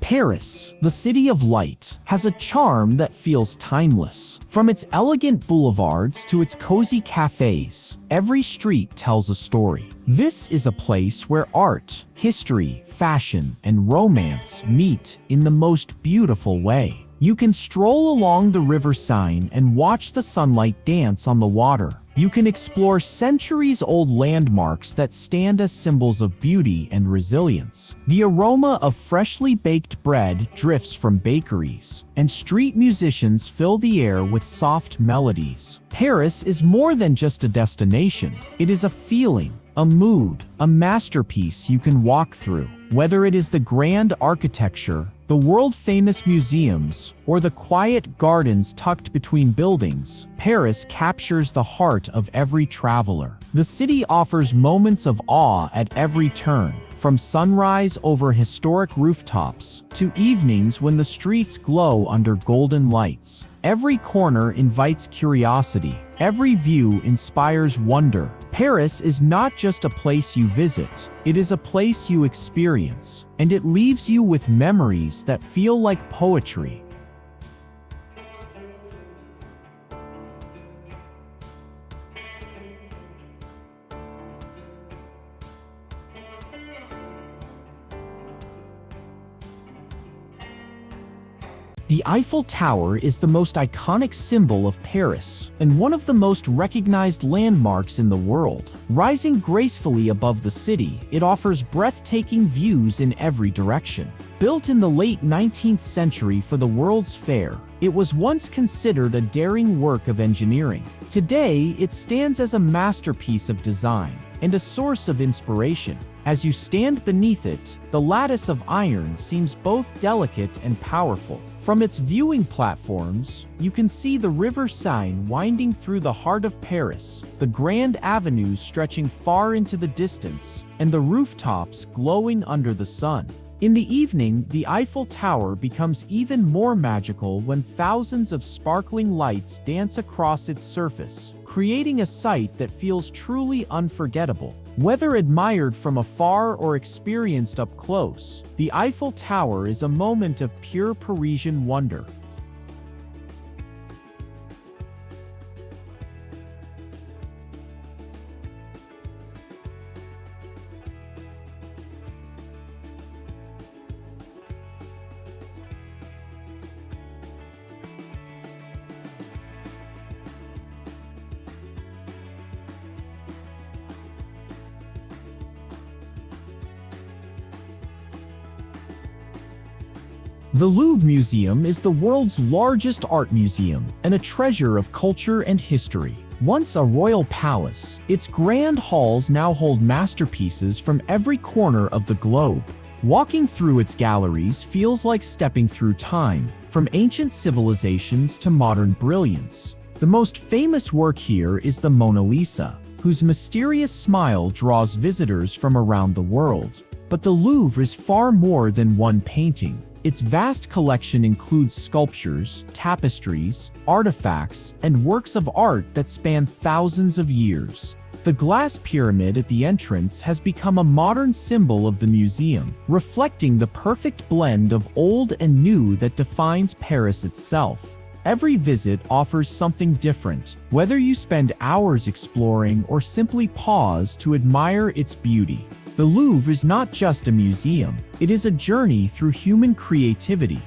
Paris, the city of light, has a charm that feels timeless. From its elegant boulevards to its cozy cafes, every street tells a story. This is a place where art, history, fashion, and romance meet in the most beautiful way. You can stroll along the River Seine and watch the sunlight dance on the water. You can explore centuries-old landmarks that stand as symbols of beauty and resilience. The aroma of freshly baked bread drifts from bakeries, and street musicians fill the air with soft melodies. Paris is more than just a destination. It is a feeling, a mood, a masterpiece you can walk through. Whether it is the grand architecture, the world-famous museums, or the quiet gardens tucked between buildings, Paris captures the heart of every traveler. The city offers moments of awe at every turn, from sunrise over historic rooftops to evenings when the streets glow under golden lights. Every corner invites curiosity. Every view inspires wonder. Paris is not just a place you visit, it is a place you experience, and it leaves you with memories that feel like poetry. The Eiffel Tower is the most iconic symbol of Paris, and one of the most recognized landmarks in the world. Rising gracefully above the city, it offers breathtaking views in every direction. Built in the late 19th century for the World's Fair, it was once considered a daring work of engineering. Today, it stands as a masterpiece of design and a source of inspiration. As you stand beneath it, the lattice of iron seems both delicate and powerful. From its viewing platforms, you can see the River Seine winding through the heart of Paris, the grand avenues stretching far into the distance, and the rooftops glowing under the sun. In the evening, the Eiffel Tower becomes even more magical when thousands of sparkling lights dance across its surface, creating a sight that feels truly unforgettable. Whether admired from afar or experienced up close, the Eiffel Tower is a moment of pure Parisian wonder. The Louvre Museum is the world's largest art museum and a treasure of culture and history. Once a royal palace, its grand halls now hold masterpieces from every corner of the globe. Walking through its galleries feels like stepping through time, from ancient civilizations to modern brilliance. The most famous work here is the Mona Lisa, whose mysterious smile draws visitors from around the world. But the Louvre is far more than one painting. Its vast collection includes sculptures, tapestries, artifacts, and works of art that span thousands of years. The glass pyramid at the entrance has become a modern symbol of the museum, reflecting the perfect blend of old and new that defines Paris itself. Every visit offers something different, whether you spend hours exploring or simply pause to admire its beauty. The Louvre is not just a museum, it is a journey through human creativity.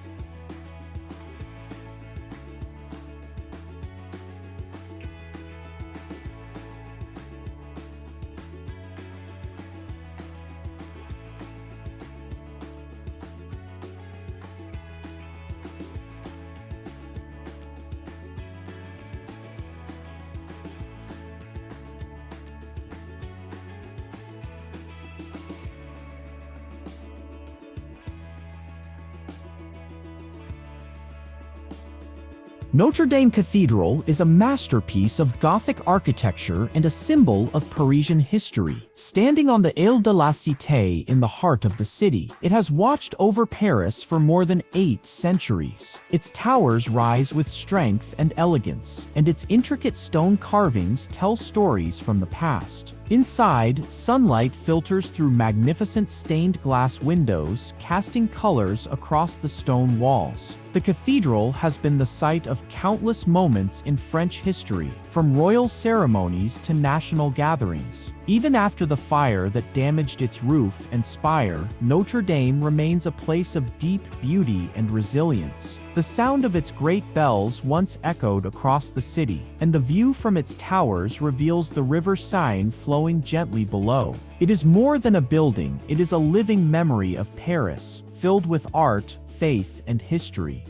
Notre-Dame Cathedral is a masterpiece of Gothic architecture and a symbol of Parisian history. Standing on the Ile de la Cité in the heart of the city, it has watched over Paris for more than 8 centuries. Its towers rise with strength and elegance, and its intricate stone carvings tell stories from the past. Inside, sunlight filters through magnificent stained glass windows, casting colors across the stone walls. The cathedral has been the site of countless moments in French history, from royal ceremonies to national gatherings. Even after the fire that damaged its roof and spire, Notre Dame remains a place of deep beauty and resilience. The sound of its great bells once echoed across the city, and the view from its towers reveals the River Seine flowing gently below. It is more than a building, it is a living memory of Paris, filled with art, faith, and history.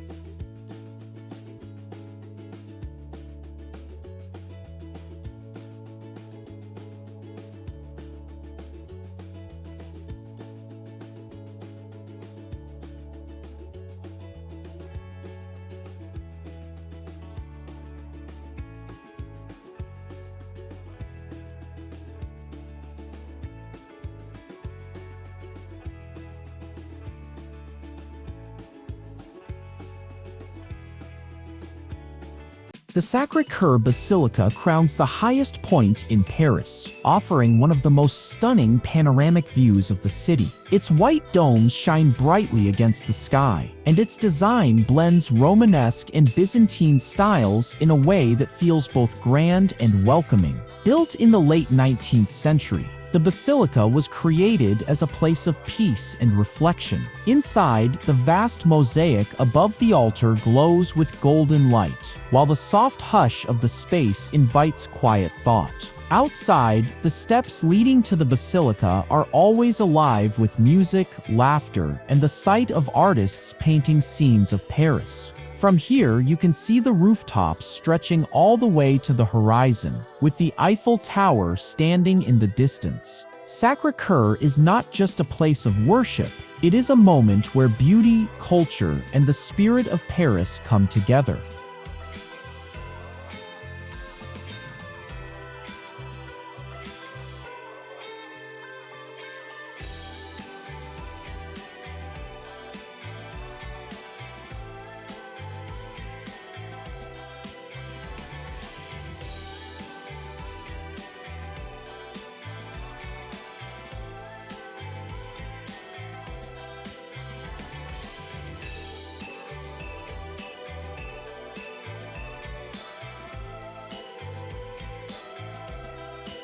The Sacré-Cœur Basilica crowns the highest point in Paris, offering one of the most stunning panoramic views of the city. Its white domes shine brightly against the sky, and its design blends Romanesque and Byzantine styles in a way that feels both grand and welcoming. Built in the late 19th century, the basilica was created as a place of peace and reflection. Inside, the vast mosaic above the altar glows with golden light, while the soft hush of the space invites quiet thought. Outside, the steps leading to the basilica are always alive with music, laughter, and the sight of artists painting scenes of Paris. From here, you can see the rooftops stretching all the way to the horizon, with the Eiffel Tower standing in the distance. Sacré-Cœur is not just a place of worship, it is a moment where beauty, culture, and the spirit of Paris come together.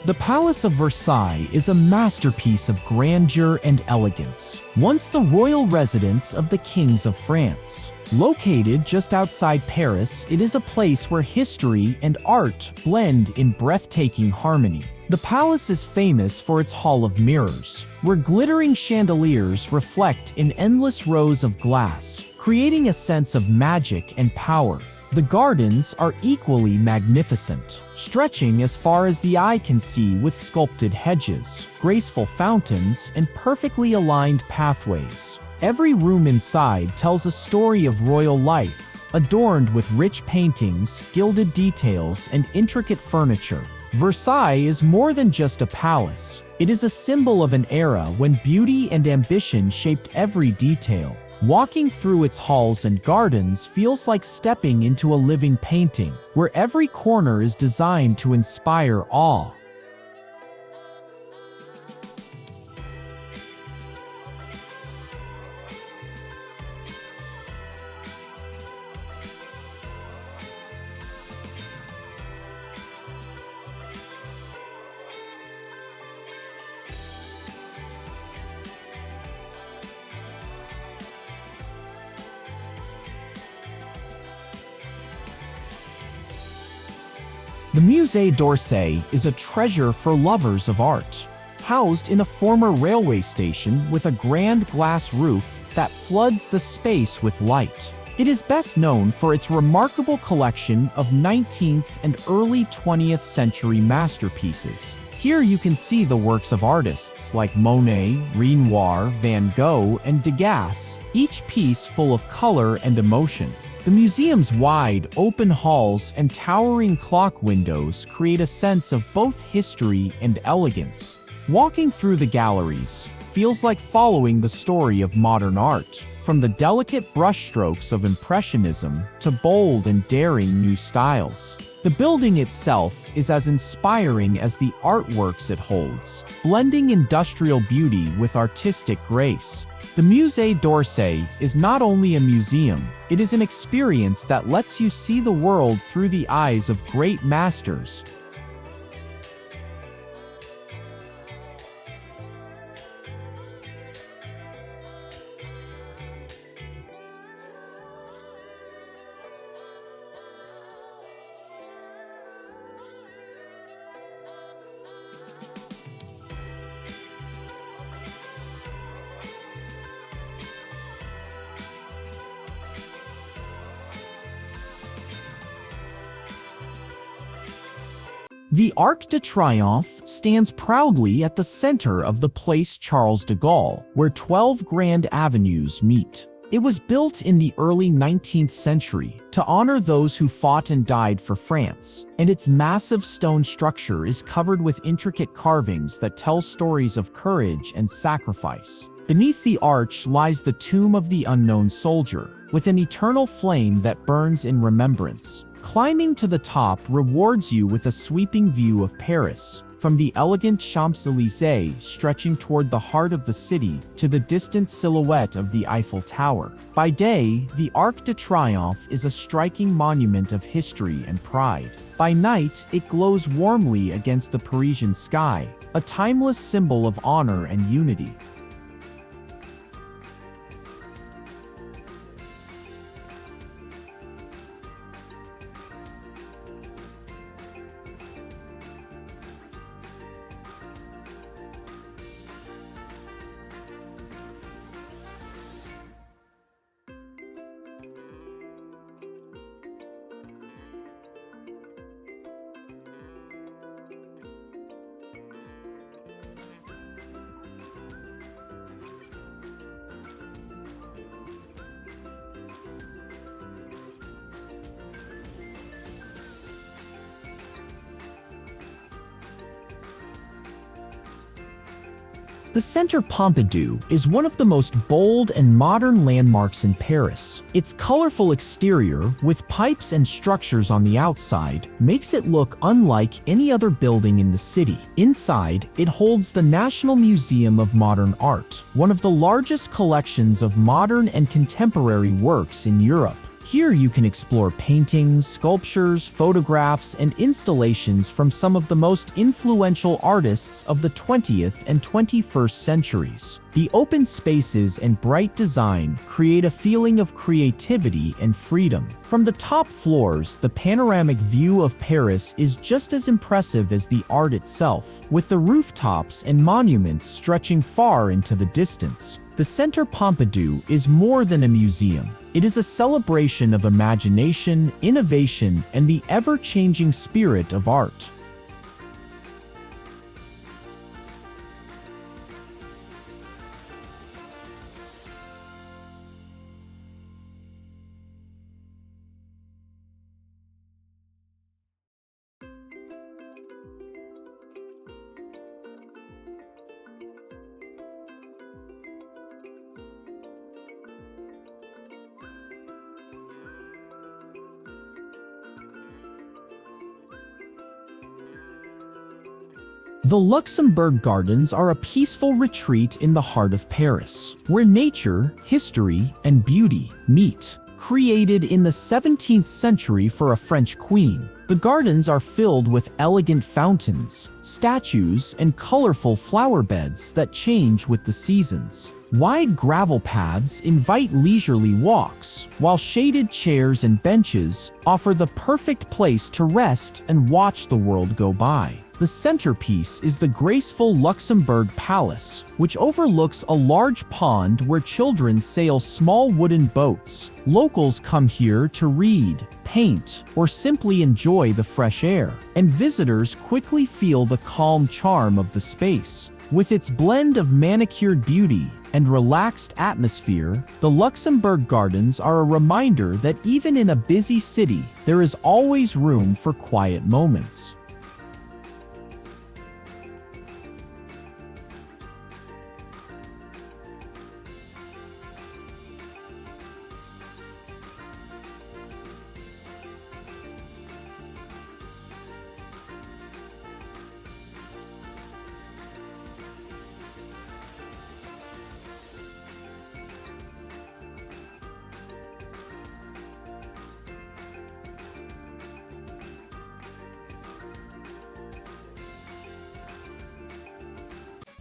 The Palace of Versailles is a masterpiece of grandeur and elegance, once the royal residence of the kings of France. Located just outside Paris, it is a place where history and art blend in breathtaking harmony. The palace is famous for its Hall of Mirrors, where glittering chandeliers reflect in endless rows of glass, creating a sense of magic and power. The gardens are equally magnificent, stretching as far as the eye can see with sculpted hedges, graceful fountains, and perfectly aligned pathways. Every room inside tells a story of royal life, adorned with rich paintings, gilded details, and intricate furniture. Versailles is more than just a palace. It is a symbol of an era when beauty and ambition shaped every detail. Walking through its halls and gardens feels like stepping into a living painting, where every corner is designed to inspire awe. The Musée d'Orsay is a treasure for lovers of art. Housed in a former railway station with a grand glass roof that floods the space with light. It is best known for its remarkable collection of 19th and early 20th century masterpieces. Here you can see the works of artists like Monet, Renoir, Van Gogh, and Degas, each piece full of color and emotion. The museum's wide, open halls and towering clock windows create a sense of both history and elegance. Walking through the galleries feels like following the story of modern art, from the delicate brushstrokes of Impressionism to bold and daring new styles. The building itself is as inspiring as the artworks it holds, blending industrial beauty with artistic grace. The Musée d'Orsay is not only a museum, it is an experience that lets you see the world through the eyes of great masters. The Arc de Triomphe stands proudly at the center of the Place Charles de Gaulle, where 12 grand avenues meet. It was built in the early 19th century to honor those who fought and died for France, and its massive stone structure is covered with intricate carvings that tell stories of courage and sacrifice. Beneath the arch lies the tomb of the unknown soldier, with an eternal flame that burns in remembrance. Climbing to the top rewards you with a sweeping view of Paris, from the elegant Champs-Élysées stretching toward the heart of the city to the distant silhouette of the Eiffel Tower. By day, the Arc de Triomphe is a striking monument of history and pride. By night, it glows warmly against the Parisian sky, a timeless symbol of honor and unity. The Centre Pompidou is one of the most bold and modern landmarks in Paris. Its colorful exterior, with pipes and structures on the outside, makes it look unlike any other building in the city. Inside, it holds the National Museum of Modern Art, one of the largest collections of modern and contemporary works in Europe. Here you can explore paintings, sculptures, photographs, and installations from some of the most influential artists of the 20th and 21st centuries. The open spaces and bright design create a feeling of creativity and freedom. From the top floors, the panoramic view of Paris is just as impressive as the art itself, with the rooftops and monuments stretching far into the distance. The Centre Pompidou is more than a museum. It is a celebration of imagination, innovation, and the ever-changing spirit of art. The Luxembourg Gardens are a peaceful retreat in the heart of Paris, where nature, history, and beauty meet. Created in the 17th century for a French queen, the gardens are filled with elegant fountains, statues, and colorful flower beds that change with the seasons. Wide gravel paths invite leisurely walks, while shaded chairs and benches offer the perfect place to rest and watch the world go by. The centerpiece is the graceful Luxembourg Palace, which overlooks a large pond where children sail small wooden boats. Locals come here to read, paint, or simply enjoy the fresh air, and visitors quickly feel the calm charm of the space. With its blend of manicured beauty and relaxed atmosphere, the Luxembourg Gardens are a reminder that even in a busy city, there is always room for quiet moments.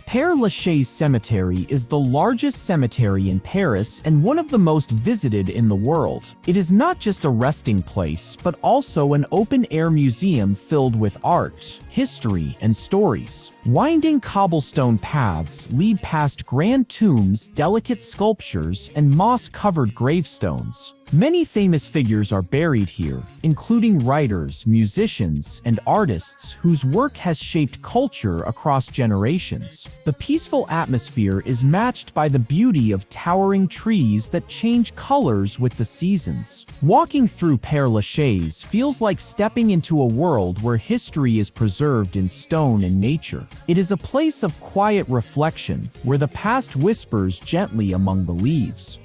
Père Lachaise Cemetery is the largest cemetery in Paris and one of the most visited in the world. It is not just a resting place, but also an open-air museum filled with art, history, and stories. Winding cobblestone paths lead past grand tombs, delicate sculptures, and moss-covered gravestones. Many famous figures are buried here, including writers, musicians, and artists whose work has shaped culture across generations. The peaceful atmosphere is matched by the beauty of towering trees that change colors with the seasons. Walking through Père Lachaise feels like stepping into a world where history is preserved in stone and nature. It is a place of quiet reflection, where the past whispers gently among the leaves.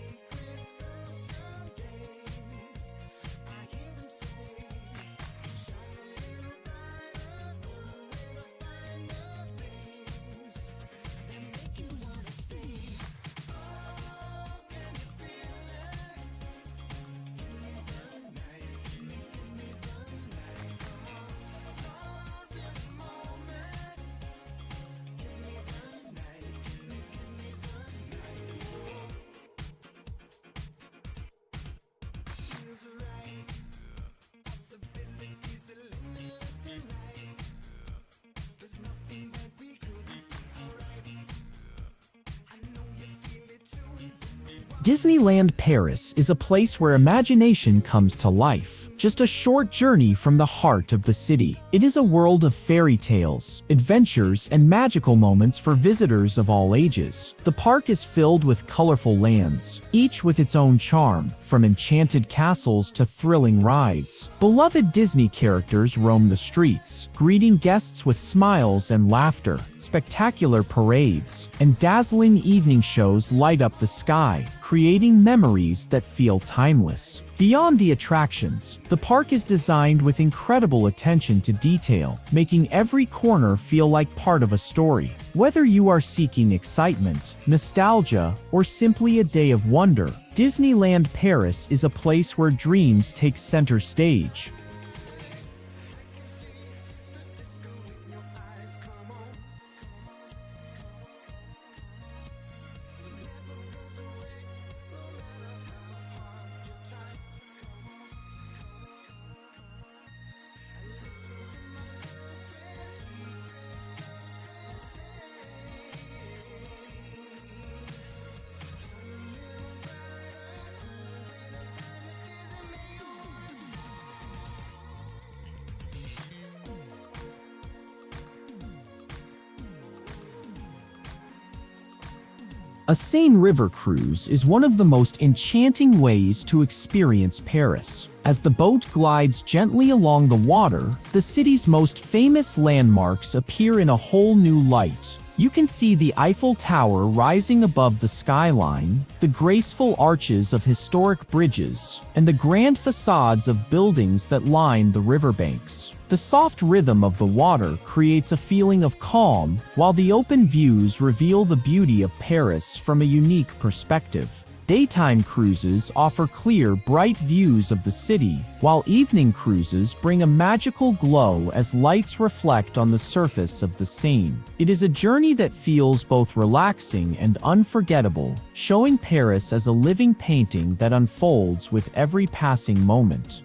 Disneyland Paris is a place where imagination comes to life. Just a short journey from the heart of the city. It is a world of fairy tales, adventures, and magical moments for visitors of all ages. The park is filled with colorful lands, each with its own charm, from enchanted castles to thrilling rides. Beloved Disney characters roam the streets, greeting guests with smiles and laughter. Spectacular parades and dazzling evening shows light up the sky, creating memories that feel timeless. Beyond the attractions, the park is designed with incredible attention to detail, making every corner feel like part of a story. Whether you are seeking excitement, nostalgia, or simply a day of wonder, Disneyland Paris is a place where dreams take center stage. A Seine river cruise is one of the most enchanting ways to experience Paris. As the boat glides gently along the water, the city's most famous landmarks appear in a whole new light. You can see the Eiffel Tower rising above the skyline, the graceful arches of historic bridges, and the grand facades of buildings that line the riverbanks. The soft rhythm of the water creates a feeling of calm, while the open views reveal the beauty of Paris from a unique perspective. Daytime cruises offer clear, bright views of the city, while evening cruises bring a magical glow as lights reflect on the surface of the Seine. It is a journey that feels both relaxing and unforgettable, showing Paris as a living painting that unfolds with every passing moment.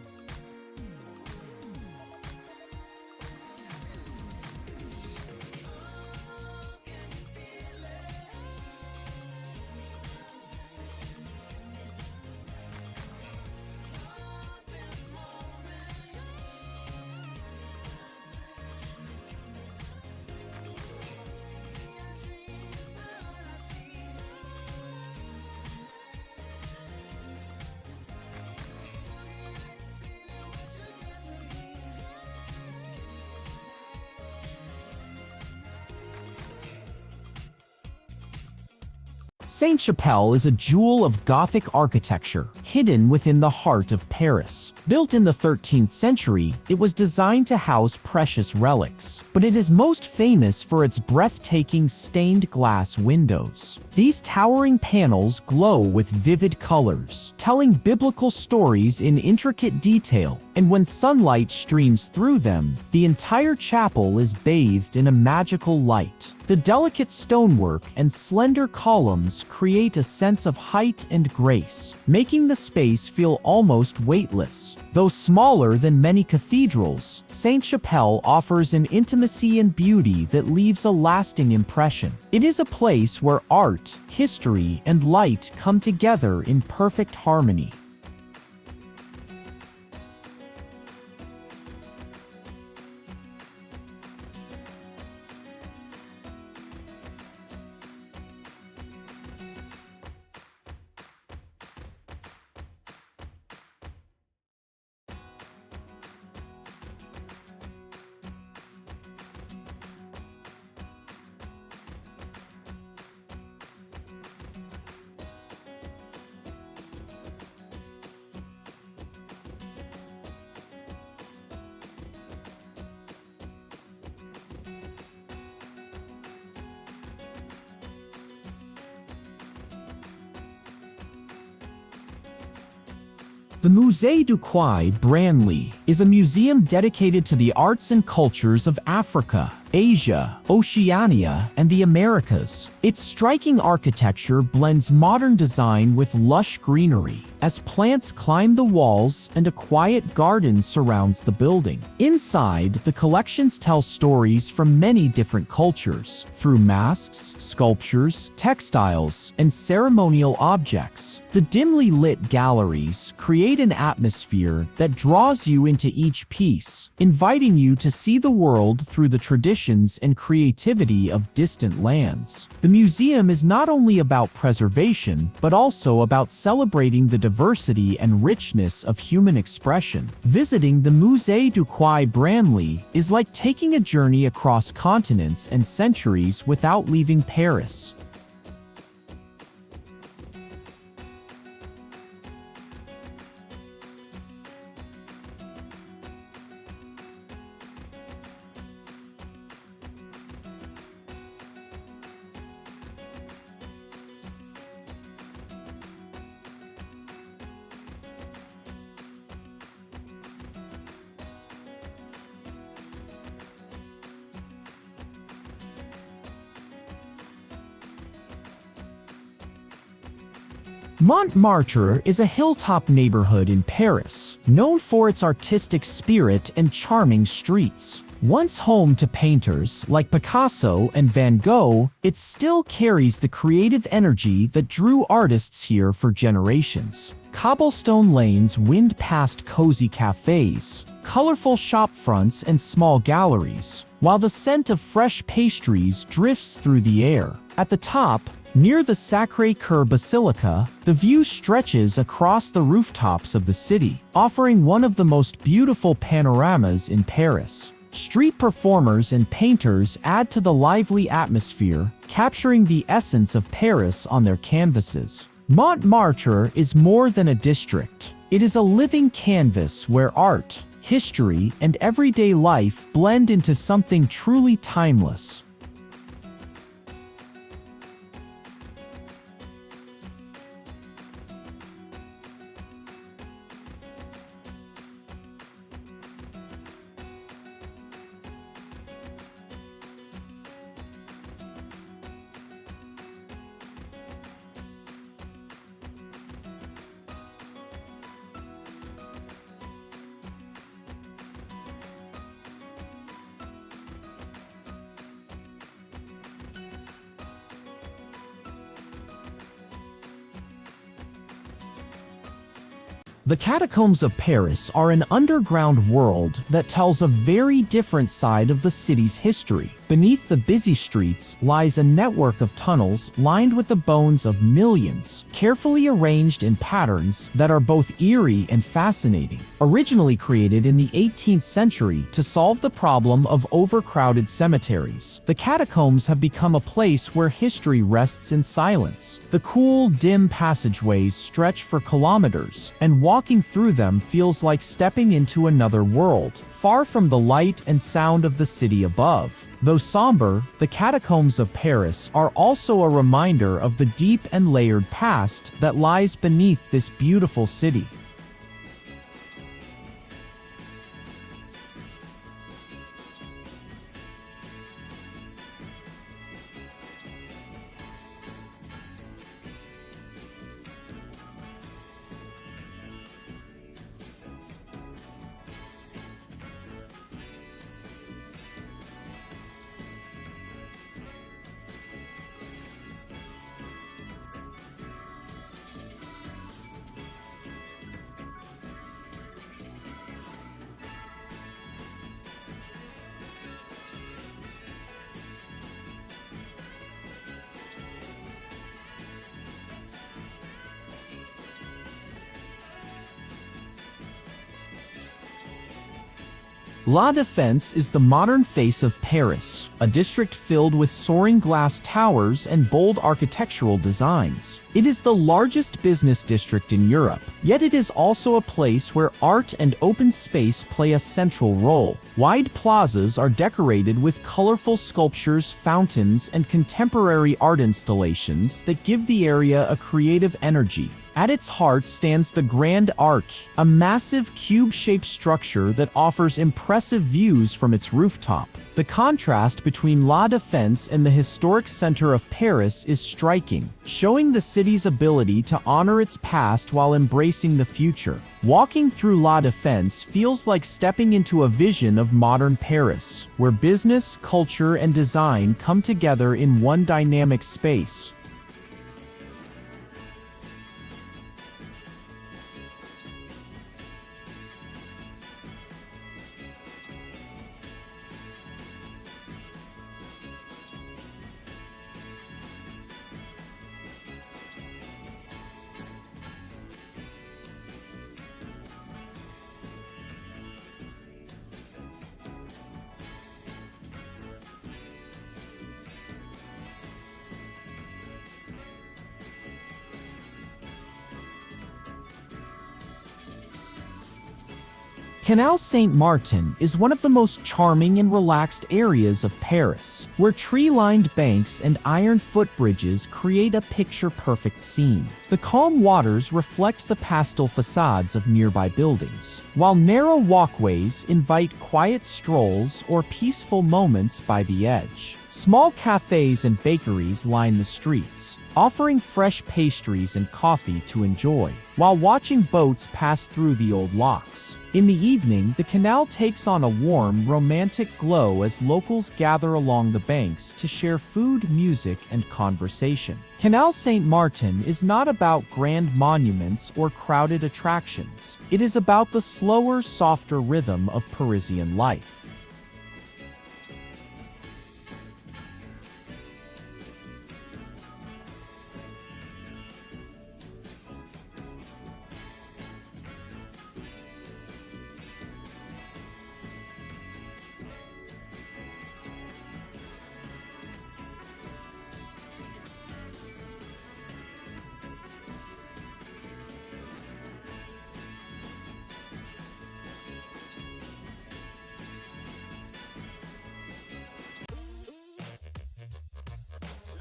Sainte-Chapelle is a jewel of Gothic architecture, hidden within the heart of Paris. Built in the 13th century, it was designed to house precious relics, but it is most famous for its breathtaking stained glass windows. These towering panels glow with vivid colors, telling biblical stories in intricate detail, and when sunlight streams through them, the entire chapel is bathed in a magical light. The delicate stonework and slender columns create a sense of height and grace, making the space feel almost weightless. Though smaller than many cathedrals, Sainte-Chapelle offers an intimacy and beauty that leaves a lasting impression. It is a place where art, history, and light come together in perfect harmony. The Musée du Quai Branly is a museum dedicated to the arts and cultures of Africa, Asia, Oceania, and the Americas. Its striking architecture blends modern design with lush greenery, as plants climb the walls and a quiet garden surrounds the building. Inside, the collections tell stories from many different cultures, through masks, sculptures, textiles, and ceremonial objects. The dimly lit galleries create an atmosphere that draws you into each piece, inviting you to see the world through the traditions and creativity of distant lands. The museum is not only about preservation, but also about celebrating the diversity and richness of human expression. Visiting the Musée du Quai Branly is like taking a journey across continents and centuries without leaving Paris. Montmartre is a hilltop neighborhood in Paris, known for its artistic spirit and charming streets. Once home to painters like Picasso and Van Gogh, it still carries the creative energy that drew artists here for generations. Cobblestone lanes wind past cozy cafes, colorful shop fronts, and small galleries, while the scent of fresh pastries drifts through the air. At the top, near the Sacré-Cœur Basilica, the view stretches across the rooftops of the city, offering one of the most beautiful panoramas in Paris. Street performers and painters add to the lively atmosphere, capturing the essence of Paris on their canvases. Montmartre is more than a district. It is a living canvas where art, history, and everyday life blend into something truly timeless. The catacombs of Paris are an underground world that tells a very different side of the city's history. Beneath the busy streets lies a network of tunnels lined with the bones of millions, carefully arranged in patterns that are both eerie and fascinating. Originally created in the 18th century to solve the problem of overcrowded cemeteries, the catacombs have become a place where history rests in silence. The cool, dim passageways stretch for kilometers, and walking through them feels like stepping into another world, far from the light and sound of the city above. Though somber, the catacombs of Paris are also a reminder of the deep and layered past that lies beneath this beautiful city. La Défense is the modern face of Paris, a district filled with soaring glass towers and bold architectural designs. It is the largest business district in Europe, yet it is also a place where art and open space play a central role. Wide plazas are decorated with colorful sculptures, fountains, and contemporary art installations that give the area a creative energy. At its heart stands the Grand Arc, a massive cube-shaped structure that offers impressive views from its rooftop. The contrast between La Défense and the historic center of Paris is striking, showing the city's ability to honor its past while embracing the future. Walking through La Défense feels like stepping into a vision of modern Paris, where business, culture, and design come together in one dynamic space. Canal Saint-Martin is one of the most charming and relaxed areas of Paris, where tree-lined banks and iron footbridges create a picture-perfect scene. The calm waters reflect the pastel facades of nearby buildings, while narrow walkways invite quiet strolls or peaceful moments by the edge. Small cafes and bakeries line the streets, offering fresh pastries and coffee to enjoy, while watching boats pass through the old locks. In the evening, the canal takes on a warm, romantic glow as locals gather along the banks to share food, music, and conversation. Canal Saint-Martin is not about grand monuments or crowded attractions. It is about the slower, softer rhythm of Parisian life.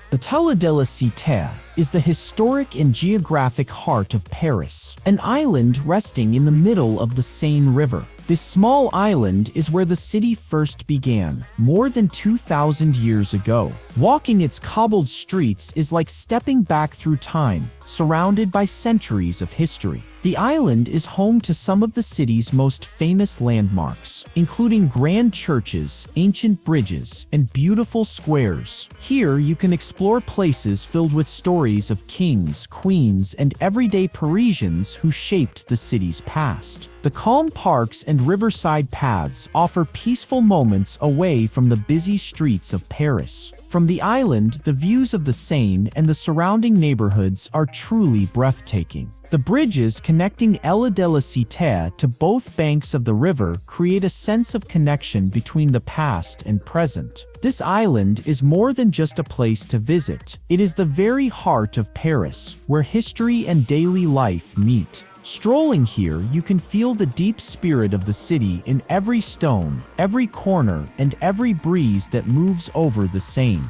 The Telle de la Cité is the historic and geographic heart of Paris, an island resting in the middle of the Seine River. This small island is where the city first began, more than 2,000 years ago. Walking its cobbled streets is like stepping back through time, surrounded by centuries of history. The island is home to some of the city's most famous landmarks, including grand churches, ancient bridges, and beautiful squares. Here, you can explore places filled with stories of kings, queens, and everyday Parisians who shaped the city's past. The calm parks and riverside paths offer peaceful moments away from the busy streets of Paris. From the island, the views of the Seine and the surrounding neighborhoods are truly breathtaking. The bridges connecting Île de la Cité to both banks of the river create a sense of connection between the past and present. This island is more than just a place to visit. It is the very heart of Paris, where history and daily life meet. Strolling here, you can feel the deep spirit of the city in every stone, every corner, and every breeze that moves over the Seine.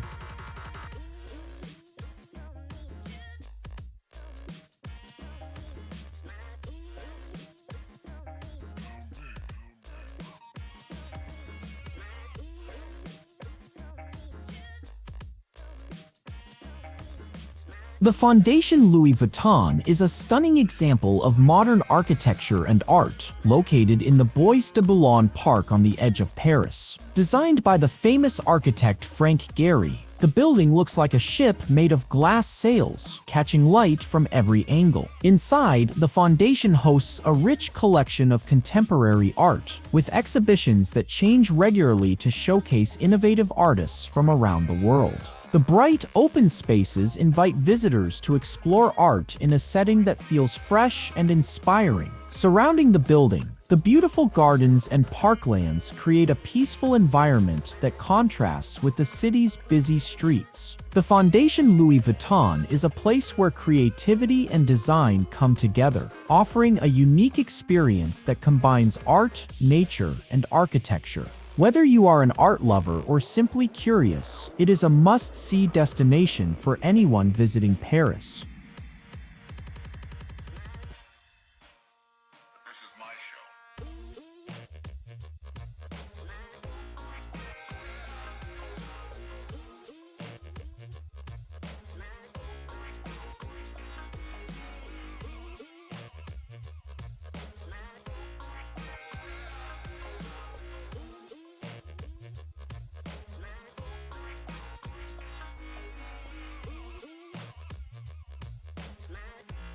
The Fondation Louis Vuitton is a stunning example of modern architecture and art, located in the Bois de Boulogne Park on the edge of Paris. Designed by the famous architect Frank Gehry, the building looks like a ship made of glass sails, catching light from every angle. Inside, the Fondation hosts a rich collection of contemporary art, with exhibitions that change regularly to showcase innovative artists from around the world. The bright, open spaces invite visitors to explore art in a setting that feels fresh and inspiring. Surrounding the building, the beautiful gardens and parklands create a peaceful environment that contrasts with the city's busy streets. The Fondation Louis Vuitton is a place where creativity and design come together, offering a unique experience that combines art, nature, and architecture. Whether you are an art lover or simply curious, it is a must-see destination for anyone visiting Paris.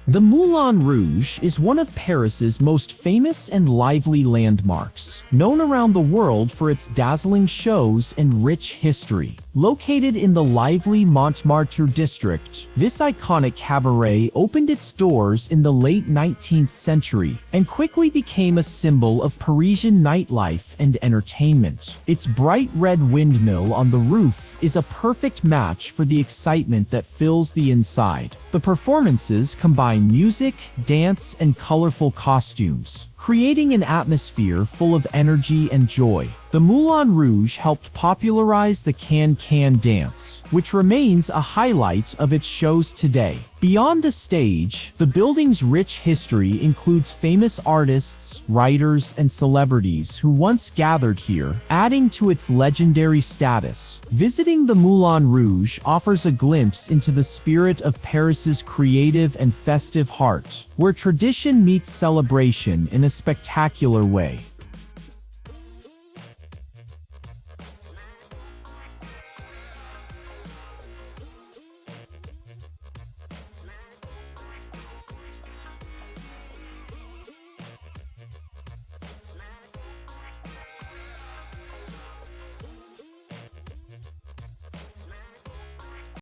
The Moulin Rouge is one of Paris's most famous and lively landmarks, known around the world for its dazzling shows and rich history. Located in the lively Montmartre district, this iconic cabaret opened its doors in the late 19th century and quickly became a symbol of Parisian nightlife and entertainment. Its bright red windmill on the roof is a perfect match for the excitement that fills the inside. The performances combine music, dance, and colorful costumes, creating an atmosphere full of energy and joy. The Moulin Rouge helped popularize the can-can dance, which remains a highlight of its shows today. Beyond the stage, the building's rich history includes famous artists, writers, and celebrities who once gathered here, adding to its legendary status. Visiting the Moulin Rouge offers a glimpse into the spirit of Paris's creative and festive heart, where tradition meets celebration in a spectacular way.